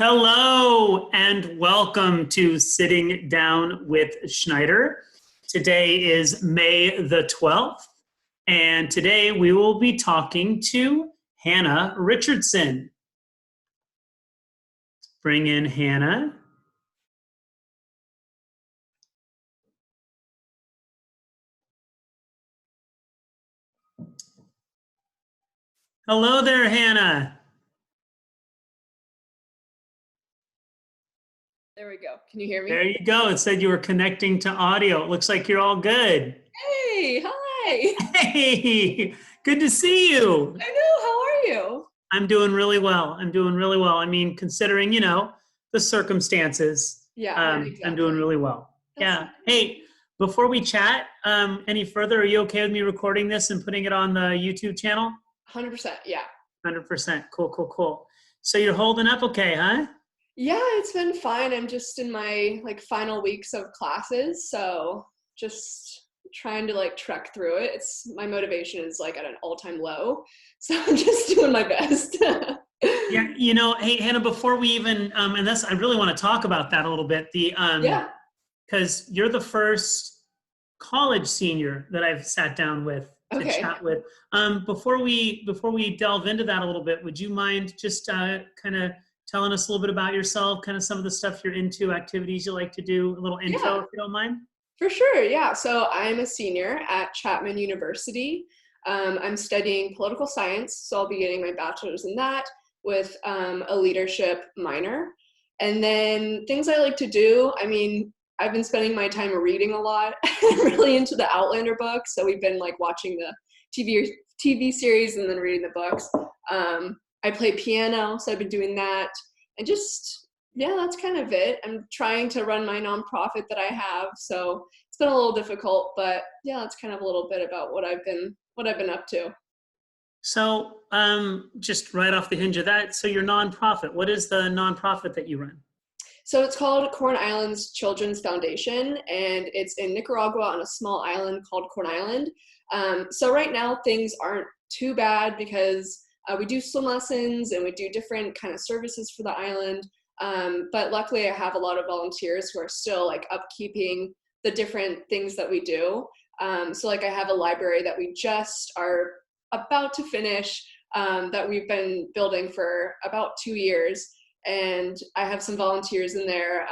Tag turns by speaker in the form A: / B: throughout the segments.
A: Hello and welcome to Sitting Down with Schneider. Today is May the 12th, and today we will be talking to Hannah Richardson. Bring in Hannah. Hello there, Hannah.
B: There we go. Can you hear me?
A: There you go. It said you were connecting to audio. It looks like you're all good.
B: Hey, hi.
A: Hey, good to see you.
B: I know. How are you?
A: I'm doing really well. I mean, considering, the circumstances,
B: Yeah,
A: I'm doing
B: exactly.
A: really well.
B: That's
A: Yeah. Hey, before we chat any further, are you okay with me recording this and putting it on the YouTube channel?
B: 100%. Yeah.
A: 100%. Cool. So you're holding up okay, huh?
B: Yeah, it's been fine. I'm just in my final weeks of classes, so just trying to trek through it. It's my motivation is at an all-time low, so I'm just doing my best.
A: Yeah, hey Hannah, before we even and that's I really want to talk about that a little bit.
B: Yeah.
A: Because you're the first college senior that I've sat down with to
B: Okay.
A: chat with. Before we delve into that a little bit, would you mind just kind of telling us a little bit about yourself, kind of some of the stuff you're into, activities you like to do, a little intro
B: Yeah.
A: if you don't mind?
B: For sure, yeah. So I'm a senior at Chapman University. I'm studying political science, so I'll be getting my bachelor's in that with a leadership minor. And then things I like to do, I mean, I've been spending my time reading a lot. I'm really into the Outlander books, so we've been watching the TV series and then reading the books. I play piano, so I've been doing that, and just yeah, that's kind of it. I'm trying to run my nonprofit that I have, so it's been a little difficult, but yeah, that's kind of a little bit about what I've been up to.
A: So just right off the hinge of that, so your nonprofit, what is the nonprofit that you run?
B: So it's called Corn Islands Children's Foundation, and it's in Nicaragua on a small island called Corn Island. So right now things aren't too bad because we do swim lessons and we do different kind of services for the island. But luckily I have a lot of volunteers who are still upkeeping the different things that we do. So I have a library that we just are about to finish that we've been building for about 2 years. And I have some volunteers in there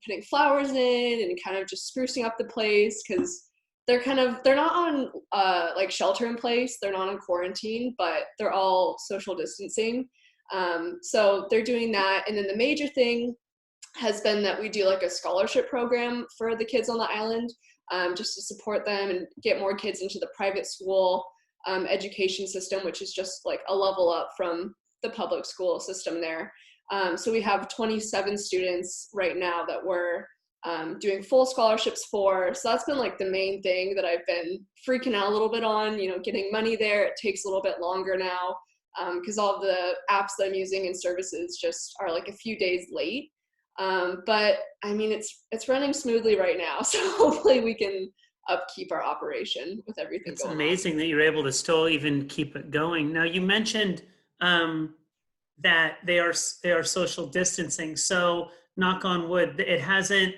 B: putting flowers in and kind of just sprucing up the place because they're not on shelter in place, they're not on quarantine, but they're all social distancing. So they're doing that. And then the major thing has been that we do a scholarship program for the kids on the island, just to support them and get more kids into the private school education system, which is just a level up from the public school system there. So we have 27 students right now that we're doing full scholarships for. So that's been the main thing that I've been freaking out a little bit on, getting money there. It takes a little bit longer now because all the apps that I'm using and services just are a few days late. But I mean, it's running smoothly right now. So hopefully we can upkeep our operation with everything
A: It's
B: going on.
A: amazing that you're able to still even keep it going. Now you mentioned that they are social distancing. So knock on wood, it hasn't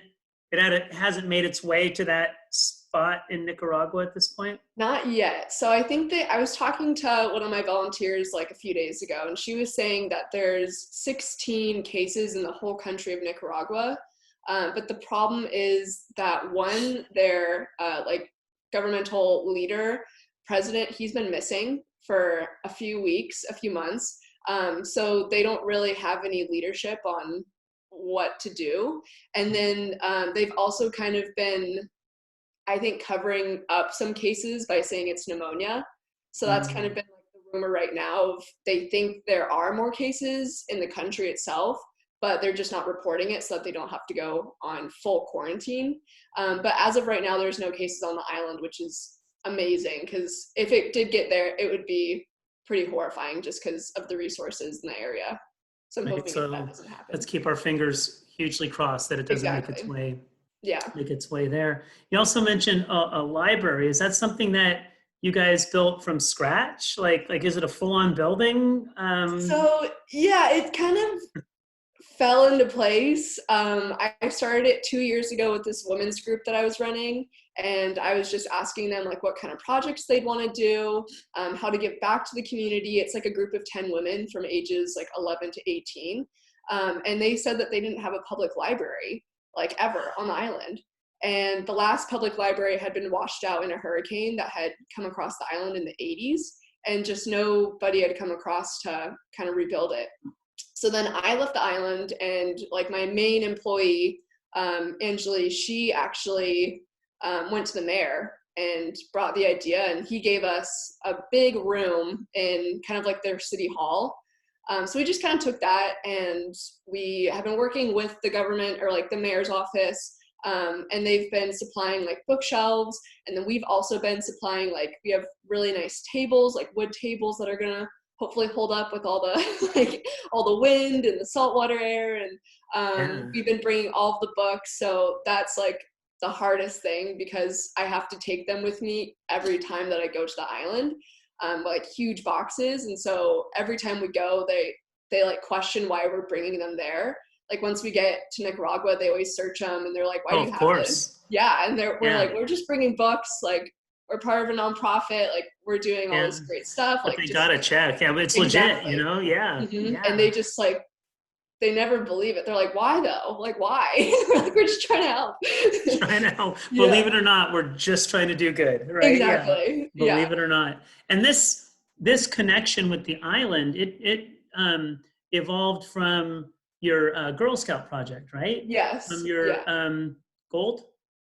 A: made its way to that spot in Nicaragua at this point.
B: Not yet. So I think that I was talking to one of my volunteers a few days ago, and she was saying that there's 16 cases in the whole country of Nicaragua. But the problem is that their governmental leader, president, he's been missing for a few weeks, a few months. So they don't really have any leadership on what to do. And then they've also kind of been, I think, covering up some cases by saying it's pneumonia. So that's kind of been the rumor right now of they think there are more cases in the country itself, but they're just not reporting it so that they don't have to go on full quarantine. But as of right now, there's no cases on the island, which is amazing because if it did get there, it would be pretty horrifying just because of the resources in the area. So I'm hoping that doesn't happen.
A: Let's keep our fingers hugely crossed that it doesn't
B: Exactly. Yeah.
A: make its way there. You also mentioned a library. Is that something that you guys built from scratch? Is it a full-on building?
B: So yeah, it kind of fell into place. I started it 2 years ago with this women's group that I was running, and I was just asking them like what kind of projects they'd want to do, how to give back to the community. It's like a group of 10 women from ages like 11 to 18. And they said that they didn't have a public library like ever on the island. And the last public library had been washed out in a hurricane that had come across the island in the 80s, and just nobody had come across to kind of rebuild it. So then I left the island, and like my main employee, Angeli, she actually went to the mayor and brought the idea, and he gave us a big room in kind of like their city hall. So we just kind of took that, and we have been working with the government, or like the mayor's office, and they've been supplying like bookshelves, and then we've also been supplying, like, we have really nice tables, like wood tables that are gonna hopefully hold up with all the like all the wind and the saltwater air, and
A: Yeah.
B: we've been bringing all of the books. So that's like the hardest thing, because I have to take them with me every time that I go to the island, like huge boxes. And so every time we go, they like question why we're bringing them there. Like once we get to Nicaragua, they always search them, and they're like, why
A: Oh,
B: do you
A: of
B: have this?
A: course.
B: Yeah. And we're
A: Yeah.
B: like, we're just bringing books. Like, we're part of a nonprofit. Like, we're doing all
A: Yeah.
B: this great stuff.
A: But
B: Like,
A: they
B: just
A: gotta check. Yeah, but it's legit, you
B: exactly.
A: know? Yeah.
B: And
A: Yeah.
B: they just like, they never believe it. They're like, why though? Like, why? Like, we're just trying to help.
A: Trying to help. Believe
B: Yeah,
A: it or not, we're just trying to do good, right? Yeah.
B: exactly. Yeah.
A: Believe it or not. And this connection with the island, it evolved from your Girl Scout project, right? From
B: Yes.
A: your
B: Yeah.
A: Gold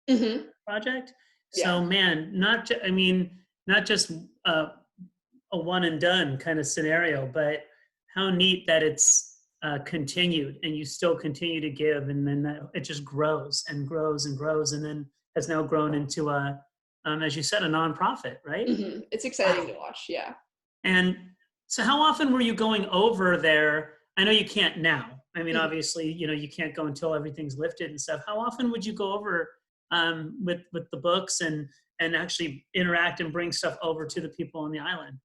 B: hmm
A: project.
B: Yeah.
A: So man, I mean, not just uh, a one and done kind of scenario, but how neat that it's continued, and you still continue to give, and then it just grows and grows and grows, and then has now grown into as you said, a nonprofit, right?
B: It's exciting
A: Wow.
B: to watch. Yeah.
A: And so, how often were you going over there? I know you can't now. I mean,
B: Mhm.
A: obviously, you can't go until everything's lifted and stuff. How often would you go over with the books and actually interact and bring stuff over to the people on the island?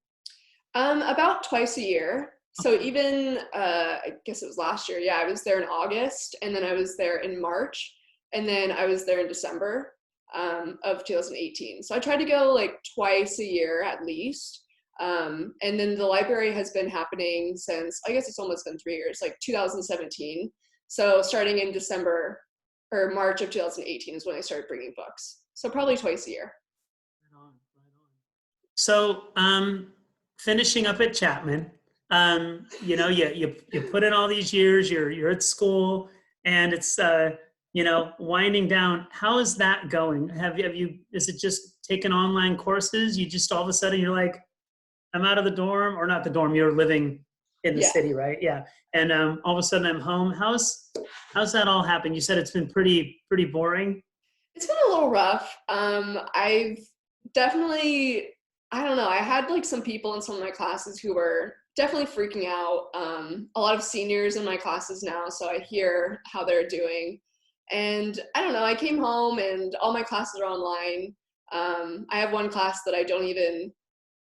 B: About twice a year. So
A: Okay.
B: even I guess it was last year. Yeah, I was there in August, and then I was there in March, and then I was there in December of 2018. So I tried to go like twice a year at least. And then the library has been happening since, I guess it's almost been 3 years, like 2017. So starting in December or March of 2018 is when I started bringing books. So probably twice a year.
A: Right on, right on. So, finishing up at Chapman, you put in all these years. You're at school, and it's winding down. How is that going? Have you? Is it just taking online courses? You just all of a sudden you're like, I'm out of the dorm, or not the dorm. You're living in the
B: Yeah.
A: city, right? Yeah. And all of a sudden I'm home. How's that all happened? You said it's been pretty boring.
B: It's been a little rough. I've definitely, I don't know, I had like some people in some of my classes who were definitely freaking out. A lot of seniors in my classes now, so I hear how they're doing. And I don't know, I came home and all my classes are online. I have one class that I don't even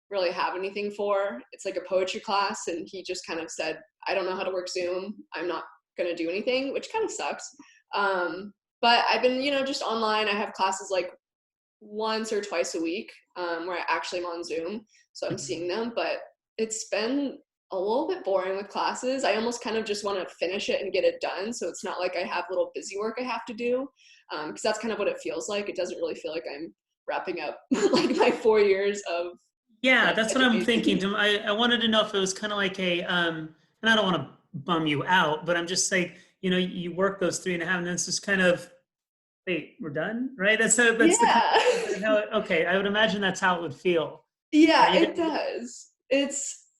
B: really have anything for. It's like a poetry class, and he just kind of said, I don't know how to work Zoom. I'm not going to do anything, which kind of sucks. But I've been, just online. I have classes like once or twice a week where I actually am on Zoom. So I'm seeing them, but it's been a little bit boring with classes. I almost kind of just want to finish it and get it done. So it's not like I have little busy work I have to do, because that's kind of what it feels like. It doesn't really feel like I'm wrapping up like my 4 years of
A: Yeah,
B: like
A: that's what I'm thinking.
B: education.
A: I wanted to know if it was kind of like and I don't want to bum you out, but I'm just like, you work those 3.5, and then it's just kind of, wait, we're done, right? That's the kind
B: Yeah.
A: of how okay, I would imagine that's how it would feel. Are
B: Yeah,
A: you
B: it
A: gonna,
B: does.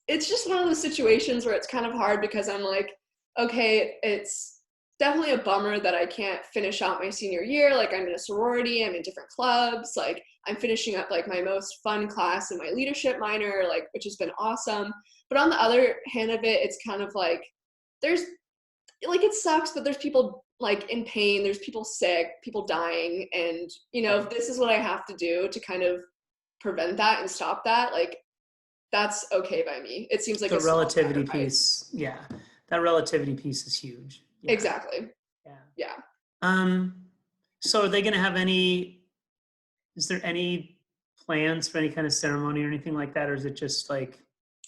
B: It's just one of those situations where it's kind of hard, because I'm like, okay, it's definitely a bummer that I can't finish out my senior year. Like, I'm in a sorority, I'm in different clubs, like I'm finishing up like my most fun class in my leadership minor, like, which has been awesome. But on the other hand of it, it's kind of like there's like, it sucks, but there's people like in pain, there's people sick, people dying, and if
A: right.
B: this is what I have to do to kind of prevent that and stop that, like, that's okay by me. It seems like
A: The
B: a small
A: relativity
B: sacrifice.
A: piece, yeah, that relativity piece is huge. Yeah.
B: Exactly.
A: Yeah.
B: Yeah.
A: So are they going to have is there any plans for any kind of ceremony or anything like that? Or is it just like,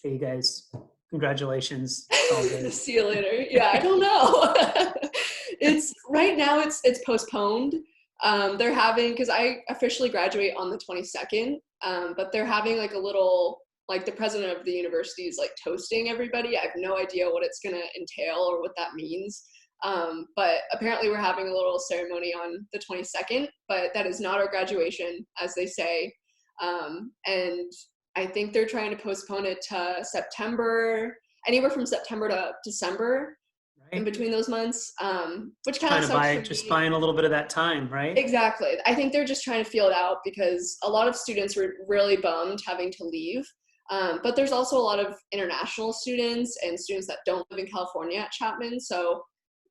A: hey, you guys, congratulations, it's all good?
B: See you later. Yeah, I don't know. It's right now it's postponed. They're having, because I officially graduate on the 22nd, but they're having like a little, like the president of the university is like toasting everybody. I have no idea what it's gonna entail or what that means. But apparently we're having a little ceremony on the 22nd, but that is not our graduation, as they say. And I think they're trying to postpone it to September, anywhere from September to December, in
A: Right?
B: between those months, which kind of
A: Trying to
B: sucks for
A: just
B: me.
A: buying a little bit of that time, right?
B: Exactly. I think they're just trying to feel it out because a lot of students were really bummed having to leave. But there's also a lot of international students and students that don't live in California at Chapman. So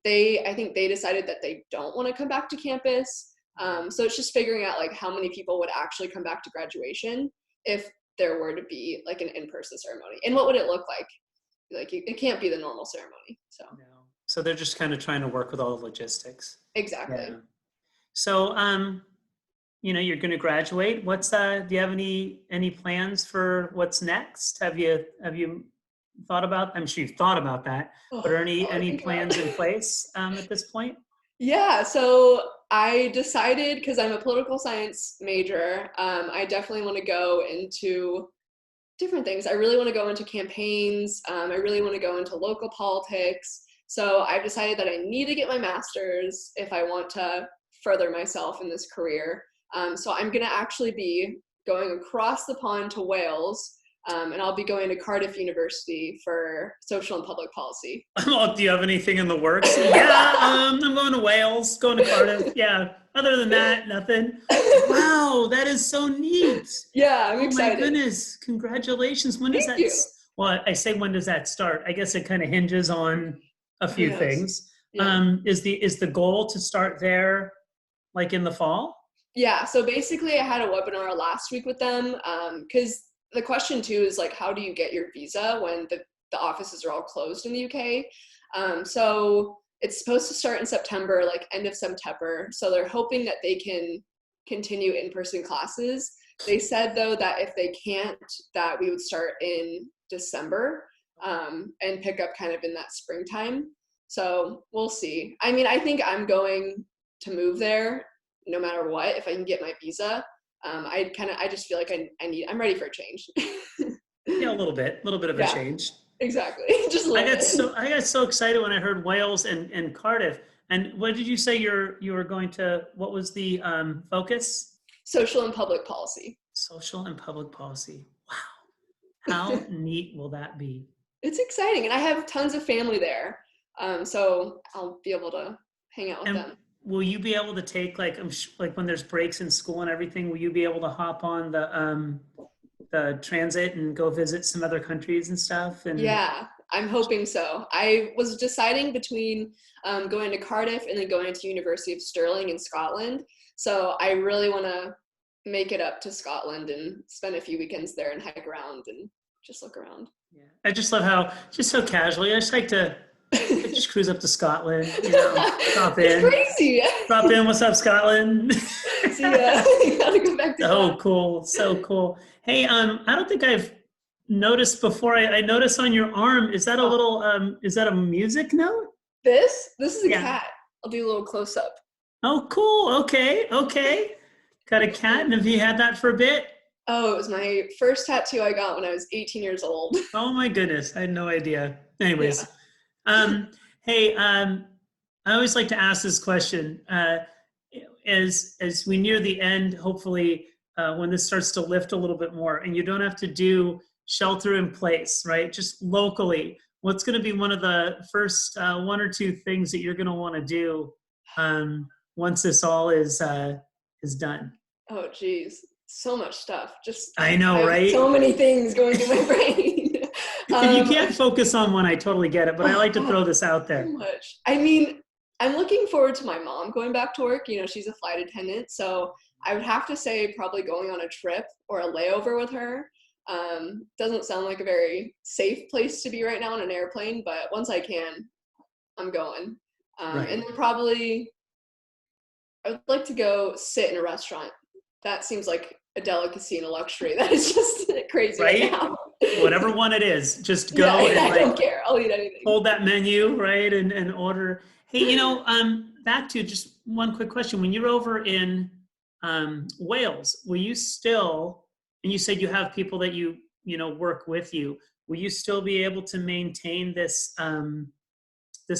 B: I think they decided that they don't want to come back to campus. So it's just figuring out like how many people would actually come back to graduation if there were to be like an in-person ceremony, and what would it look like? Like it can't be the normal ceremony. So
A: No. So they're just kind of trying to work with all the logistics.
B: exactly.
A: Yeah. So, you're going to graduate. Do you have any plans for what's next? Have you thought about, I'm sure you've thought about that, but
B: Oh,
A: are
B: all I
A: any
B: think about.
A: plans in place at this point?
B: Yeah, so I decided, because I'm a political science major, I definitely want to go into different things. I really want to go into campaigns. I really want to go into local politics. So I've decided that I need to get my master's if I want to further myself in this career. So I'm going to actually be going across the pond to Wales, and I'll be going to Cardiff University for social and public policy.
A: Well, do you have anything in the works? Yeah, I'm going to Wales, going to Cardiff. Yeah. Other than that, nothing. Wow, that is so neat.
B: Yeah, I'm
A: Oh my
B: excited.
A: goodness. Congratulations. When does
B: Thank
A: that,
B: you.
A: well, I say when does that start? I guess it kind of hinges on a
B: Who
A: few
B: knows?
A: things.
B: Yeah.
A: Is the goal to start there like in the fall?
B: Yeah, so basically I had a webinar last week with them, because the question too is like, how do you get your visa when the offices are all closed in the UK? So it's supposed to start in September, like end of September. So they're hoping that they can continue in-person classes. They said though that if they can't, that we would start in December, and pick up kind of in that springtime. So we'll see. I mean, I think I'm going to move there no matter what if I can get my visa. I just feel like I'm ready for a change.
A: Yeah, a little bit of a
B: Yeah,
A: change.
B: exactly. Just a little bit.
A: I got so excited when I heard Wales and Cardiff. And what did you say you were going to, what was the focus?
B: Social and public policy.
A: Social and public policy. Wow. How neat will that be?
B: It's exciting, and I have tons of family there, so I'll be able to hang out with
A: And
B: them.
A: will you be able to take like, like when there's breaks in school and everything, will you be able to hop on the transit and go visit some other countries and stuff? And
B: Yeah, I'm hoping so. I was deciding between going to Cardiff and then going to University of Stirling in Scotland. So I really want to make it up to Scotland and spend a few weekends there and hike around and just look around.
A: yeah, I just love how just so casually. I just like to just cruise up to Scotland, drop
B: It's
A: in,
B: crazy.
A: drop in. What's up, Scotland?
B: See, you gotta go back to
A: So
B: class.
A: cool, so cool. Hey, I don't think I've noticed before. I noticed on your arm. Is that a
B: Oh,
A: little? Is that a music note?
B: this is a
A: Yeah.
B: cat. I'll do a little close up.
A: Oh, cool. Okay, okay. Got a cat, and have you had that for a bit?
B: Oh, it was my first tattoo I got when I was 18 years old.
A: Oh my goodness, I had no idea.
B: Yeah.
A: Anyways, um, hey, I always like to ask this question. As we near the end, hopefully, when this starts to lift a little bit more, and you don't have to do shelter in place, right? Just locally, what's going to be one of the first one or two things that you're going to want to do once this all is done?
B: Oh, geez. So much stuff. Just,
A: I
B: I
A: know,
B: have so
A: right?
B: many things going through my brain.
A: If you can't focus on one, I totally get it, but I
B: Oh,
A: like to
B: God,
A: throw this out
B: so
A: there.
B: much. I mean, I'm looking forward to my mom going back to work. She's a flight attendant. So I would have to say probably going on a trip or a layover with her. Doesn't sound like a very safe place to be right now on an airplane, but once I can, I'm going.
A: Right.
B: And then probably I would like to go sit in a restaurant. That seems like a delicacy and a luxury that is just crazy right
A: Right?
B: now.
A: Whatever one it is, just
B: Yeah,
A: go and
B: I
A: like
B: don't care. I'll eat anything.
A: hold that menu, right? And order. Hey, back to just one quick question. When you're over in Wales, will you still, and you said you have people that work with you, will you still be able to maintain this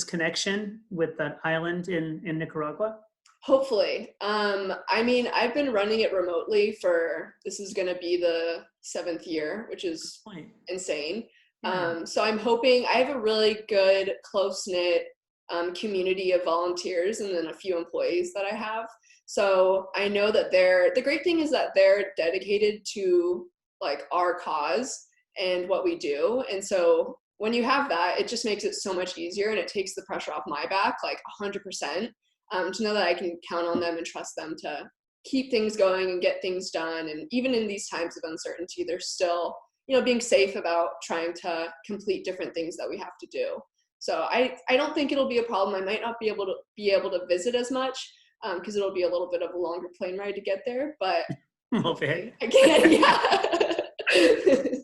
A: connection with that island in Nicaragua?
B: Hopefully. I mean, I've been running it remotely for this is going to be the 7th year, which is
A: Point.
B: insane.
A: Yeah.
B: So I'm hoping I have a really good, close knit community of volunteers and then a few employees that I have. So I know that the great thing is that they're dedicated to like our cause and what we do. And so when you have that, it just makes it so much easier and it takes the pressure off my back, like 100%. To know that I can count on them and trust them to keep things going and get things done. And even in these times of uncertainty, they're still, being safe about trying to complete different things that we have to do. So I don't think it'll be a problem. I might not be able to visit as much because it'll be a little bit of a longer plane ride to get there, but
A: Okay.
B: I can, yeah.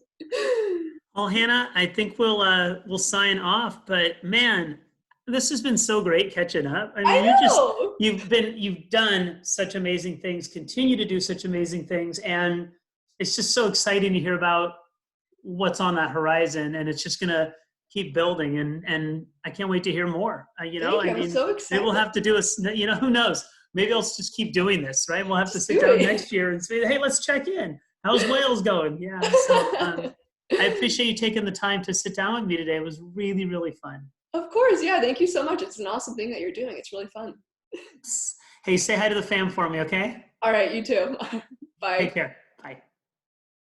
A: Well, Hannah, I think we'll sign off. But man, this has been so great catching up. I mean,
B: I know.
A: you've done such amazing things, continue to do such amazing things, and it's just so exciting to hear about what's on that horizon, and it's just gonna keep building. And I can't wait to hear more.
B: Thank you. I'm so
A: maybe we'll
B: excited.
A: have to do who knows? Maybe I'll just keep doing this, right? We'll have to
B: Just
A: sit
B: do
A: down
B: it.
A: next year and say, hey, let's check in. How's Wales going? Yeah. So I appreciate you taking the time to sit down with me today. It was really, really fun.
B: Of course, yeah. Thank you so much. It's an awesome thing that you're doing. It's really fun.
A: Hey, say hi to the fam for me, okay?
B: All right, you too. Bye.
A: Take care.